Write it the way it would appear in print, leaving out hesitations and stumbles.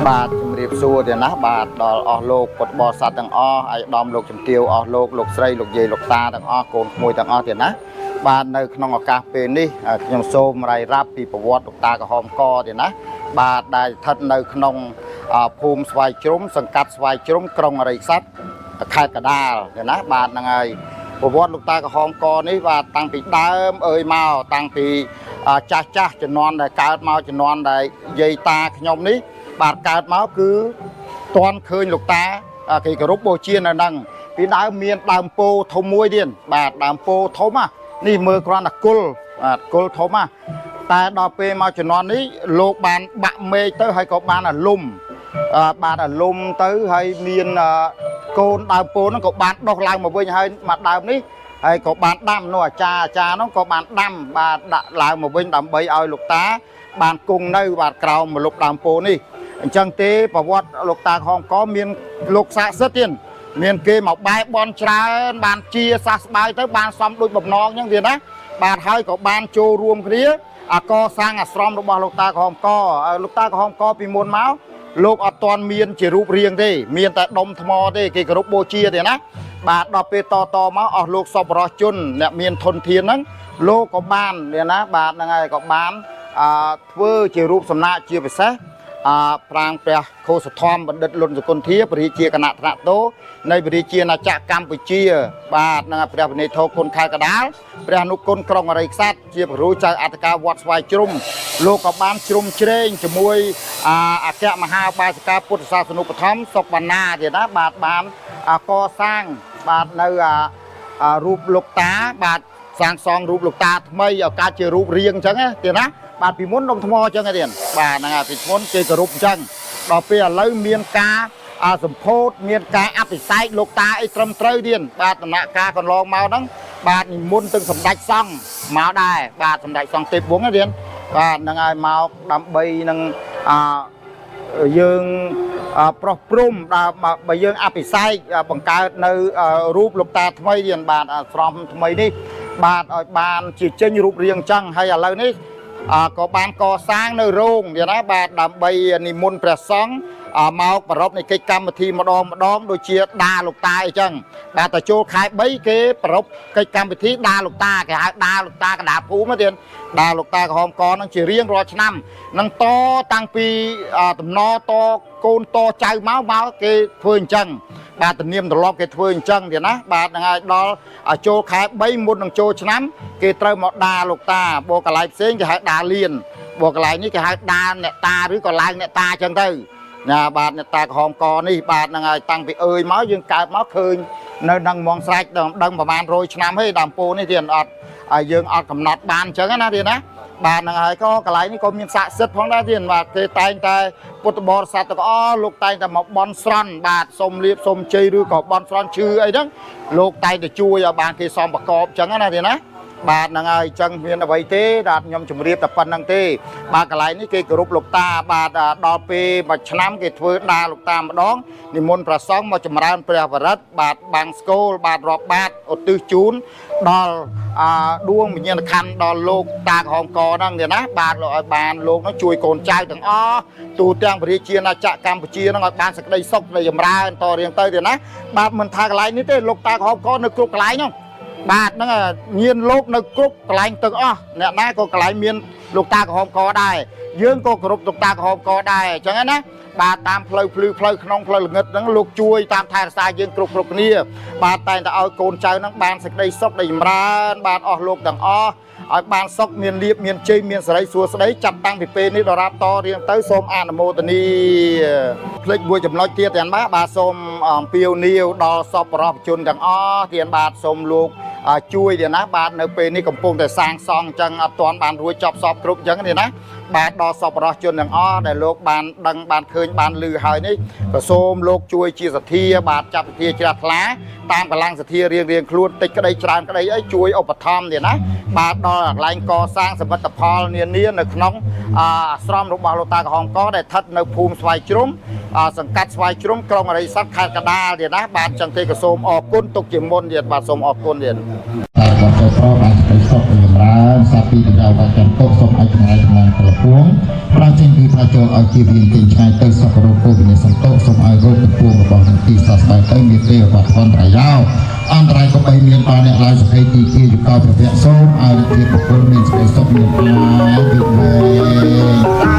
បាទជំរាបសួរទៀតណាបាទដល់អស់លោកពុទ្ធបរិស័ទទាំងអស់អាយដាមលោកជំទាវអស់លោកស្រីលោកយាយលោកតាទាំងអស់កូនក្មួយទាំងអស់ទៀតណាបាទនៅក្នុងឱកាសពេលនេះខ្ញុំសូមរាយរាប់ពីប្រវត្តិលោកតាក្រហមកទៀតណាបាទដែលស្ថិតនៅក្នុងភូមិស្វាយជ្រុំសង្កាត់ស្វាយជ្រុំក្រុងអរិយស័ព្ទខេត្តកណ្ដាលទៀតណាបាទហ្នឹងហើយប្រវត្តិលោកតាក្រហមកនេះបាទតាំងពីដើមមកតាំងពីចាស់ជំនាន់ដែលកើតមកជំនាន់ដែលយាយតាខ្ញុំនេះបាទកើតមកគឺតាន់ឃើញលោកតាគេគោរពបូជានៅហ្នឹងពីដើមមានដើមពោធំមួយទៀតបាទដើមពោធំនេះមើលគ្រាន់តែគុលបាទគុលធំតែដល់ពេលមកជំនាន់នេះលោកបានបាក់មេឃទៅហើយក៏បានអាលុំបានអាលុំទៅហើយមានកូនដើមពោហ្នឹងក៏បានដុះឡើងមកវិញហើយមកដើមនេះហើយក៏បានដាំនោះអាចារ្យហ្នឹងក៏បានដាំបាទដាក់ឡើងមកវិញដើម្បីឲ្យលោកតាបានគង់នៅបាទក្រោមម្លប់ដើមពោនេះអញ្ចឹងទេប្រវត្តិលោកតាក្រហមកមានលោកស័ក្តិសិទ្ធិទៀតមានគេមកបែបនច្រើនបានជាសះស្បើយទៅបានសំដូចបំណងអញ្ចឹងទៀតណាបាទហើយក៏បានចូលរួមគ្នាកសាងអាស្រមរបស់លោកតាក្រហមកលោកតាក្រហមកពីមុនមកលោកអត់ទាន់មានជារូបរាងទេមានតែដុំថ្មទេគេគោរពបូជាទេណាបាទដល់ពេលតមកអស់លោកសពរជនអ្នកមានធនធានហ្នឹងលោកក៏បានណាបាទហ្នឹងហើយក៏បានធ្វើជារូបសំណាកជាពិសេសប្រាង្គព្រះខូសធម្មបណ្ឌិតលុនសកុន្ធាព្រះរាជាគណៈថ្នាក់តោនៃព្រះរាជាណាចក្រកម្ពុជាបាទនឹងព្រះវិន័យធម៌គុណខេត្តកណ្ដាលព្រះអនុគុណក្រុងអរិយស័ព្ទជាព្រះគ្រូចៅអធិការវត្តស្វាយជ្រុំលោកក៏បានជ្រុំជ្រែងជាមួយអគ្គមហាបាសិកាពុទ្ធសាសនុបឋមសុកវណ្ណាទៀតណាបាទបានកសាងបាទនៅរូបលោកតាបាទសាងសង់រូបលោកតាថ្មីឲ្យកើតជារូបរាងអញ្ចឹងទៀតណាបាទពីមុនដុំថ្មអញ្ចឹងទៀតបាទហ្នឹងហើយពីមុនគេគោរពអញ្ចឹងដល់ពេលឥឡូវមានការសម្ពោធមានការអភិសេកលោកតាអីត្រឹមត្រូវទៀតបាទដំណាក់កាលកន្លងមកហ្នឹងបាទនិមន្តទាំងសម្ដេចសង្ឃមកដែរបាទសម្ដេចសង្ឃទេពវង្សទៀតបាទហ្នឹងហើយមកដើម្បីនឹងយើងប្រោះព្រំដល់បើយើងអភិសេកបង្កើតនៅរូបលោកតាថ្មីទៀតបាទអាស្រមថ្មីនេះបាទឲ្យបានជាចេញរូបរាងអញ្ចឹងហើយឥឡូវនេះក៏បានកសាងនៅរោងទៀតណាបាទដើម្បីនិមន្តព្រះសង្ឃមកប្រពៃនៃកិច្ចកម្មវិធីម្ដងដូចជាដាលោកតាអីចឹងបាទតែចូលខែ3គេប្រពៃកិច្ចកម្មវិធីដាលោកតាគេហៅដាលោកតាកណ្ដាលភូមិទៀតដាលោកតាក្រហមកនឹងជារៀងរាល់ឆ្នាំនឹងតតាំងពីតំណតកូនតចៅមកគេធ្វើអញ្ចឹងបាទទំនៀមទម្លាប់គេធ្វើអញ្ចឹងទៀតណាបាទហ្នឹងហើយដល់ចូលខែ3មុននឹងចូលឆ្នាំគេត្រូវមកដាលោកតាបកន្លែងផ្សេងគេហៅដាលៀនបកន្លែងនេះគេហៅដាអ្នកតាឬក៏ឡើងអ្នកតាអញ្ចឹងទៅណាបាទអ្នកតាក្រហមកនេះបាទហ្នឹងហើយតាំងពីមកយើងកើតមកឃើញនៅនឹងមងស្រេចដឹងប្រហែល100ឆ្នាំហើយដើមពោនេះទៀតអត់យើងអត់កំណត់បានអញ្ចឹងណាទៀតណាបាទហ្នឹងហើយក៏កន្លែងនេះក៏មានស័ក្តិសិទ្ធិផងដែរទៀតបាទគេតែងតែពុទ្ធបរិស័ទទាំងអស់លោកតែងតែមកបន់ស្រន់បាទសុំលៀបសុំជ័យឬក៏បន់ស្រន់ឈឺអីហ្នឹងលោកតែងតែជួយឲ្យបានគេសមប្រកបអញ្ចឹងណាទៀតណាបាទហ្នឹងហើយអញ្ចឹងមានអ្វីទេបាទខ្ញុំជម្រាបតែប៉ុណ្្នឹងទេបាទកន្លែងនេះគេគោរពលោកតាបាទដល់ពេលមួយឆ្នាំគេធ្វើដាលោកតាម្ដងនិមន្តព្រះសង្ឃមកចម្រើនព្រះបរិត្តបាទបាំងស្គលបាទរាប់បាតឧទ្ទិសជូនដល់ដួងវិញ្ញាណក្ខន្ធដល់លោកតាក្រហមកហ្នឹងទៀតណាបាទលោកឲ្យបានលោកនោះជួយកូនចៅទាំងអស់ទូទាំងព្រះរាជាណាចក្រកម្ពុជាហ្នឹងឲ្យបានសេចក្តីសុខនៃចម្រើនតរៀងទៅទៀតណាបាទមិនថាកន្លែងនេះទេលោកតាក្រហមកនៅគ្រប់កន្លែងហ្នឹងបាទហ្នឹងញៀនលោកនៅគ្រប់កន្លែងទាំងអស់អ្នកណាក៏កន្លែងមានលោកតាក្រហមកដែរយើងក៏គោរពលោកតាក្រហមកដែរអញ្ចឹងណាបាទតាមផ្លូវភ្លឺផ្លូវក្នុងផ្លូវល្ងិតហ្នឹងលោកជួយតាមថែរក្សាយើងគ្រប់គ្នាបាទតែងតែឲ្យកូនចៅហ្នឹងបានសេចក្តីសុខនៃចម្រើនបាទអស់លោកទាំងអស់ឲ្យបានសុខមានលៀបមានជ័យមានសិរីសួស្តីចាប់តាំងពីពេលនេះដល់រាប់តរៀងទៅសូមអនុមោទនីភ្លេចមួយចំណុចទៀតទាំងបាទសូមអំពាវនាវដល់សពរដ្ឋជនទាំងអស់ទៀតបាទសូមលោកជួយទៀតណាបាទនៅពេលនេះកំពុងតែសាងសង់អញ្ចឹងអត់ទាន់បានរួចចប់សពគ្រប់អញ្ចឹងទេណា បាទដល់សពរស់ជនទាំងអស់ដែលលោកបានដឹងបានឃើញបានឮហើយនេះក៏សូមលោកជួយជាសទ្ធាបាទចាប់សទ្ធាជ្រះថ្លាតាមកម្លាំងសទ្ធារៀងខ្លួនតិចក្តីច្រើនក្តីអីជួយឧបត្ថម្ភទៀតណាបាទដល់កន្លែងកសាងសមិទ្ធផលនានានៅក្នុងអាស្រមរបស់លោកតាក្រហមកដែលស្ថិតនៅភូមិស្វាយជ្រុំសង្កាត់ស្វាយជ្រុំក្រុងអរិយស័ព្ទខេត្តកណ្ដាលទៀតណាបាទចឹងទេក៏សូមអរគុណទុកជាមុនទៀតបាទសូមអរគុណទៀតតែបងប្អូនបានស្ដីសុខចម្រើនសាពីប្រយោជន៍វត្តចំពុកសូមឲ្យថ្ងៃថ្ងៃប្រពួងប្រាចេញគឺថាចូលឲ្យជាវិញ្ញាណឆ្ងាយទៅសពរោគវិញ្ញាណសន្តោសូមឲ្យរោគកំពុងរបស់នឹងទីសស្បែកទៅមានទេវត្តអន្តរយោអន្តរាយក៏បីមានបានអ្នកឡាយសុខេទីជាយុគោប្រភពសូមឲ្យជាប្រពន្ធមានស្ដីសុខមានអាយុវែង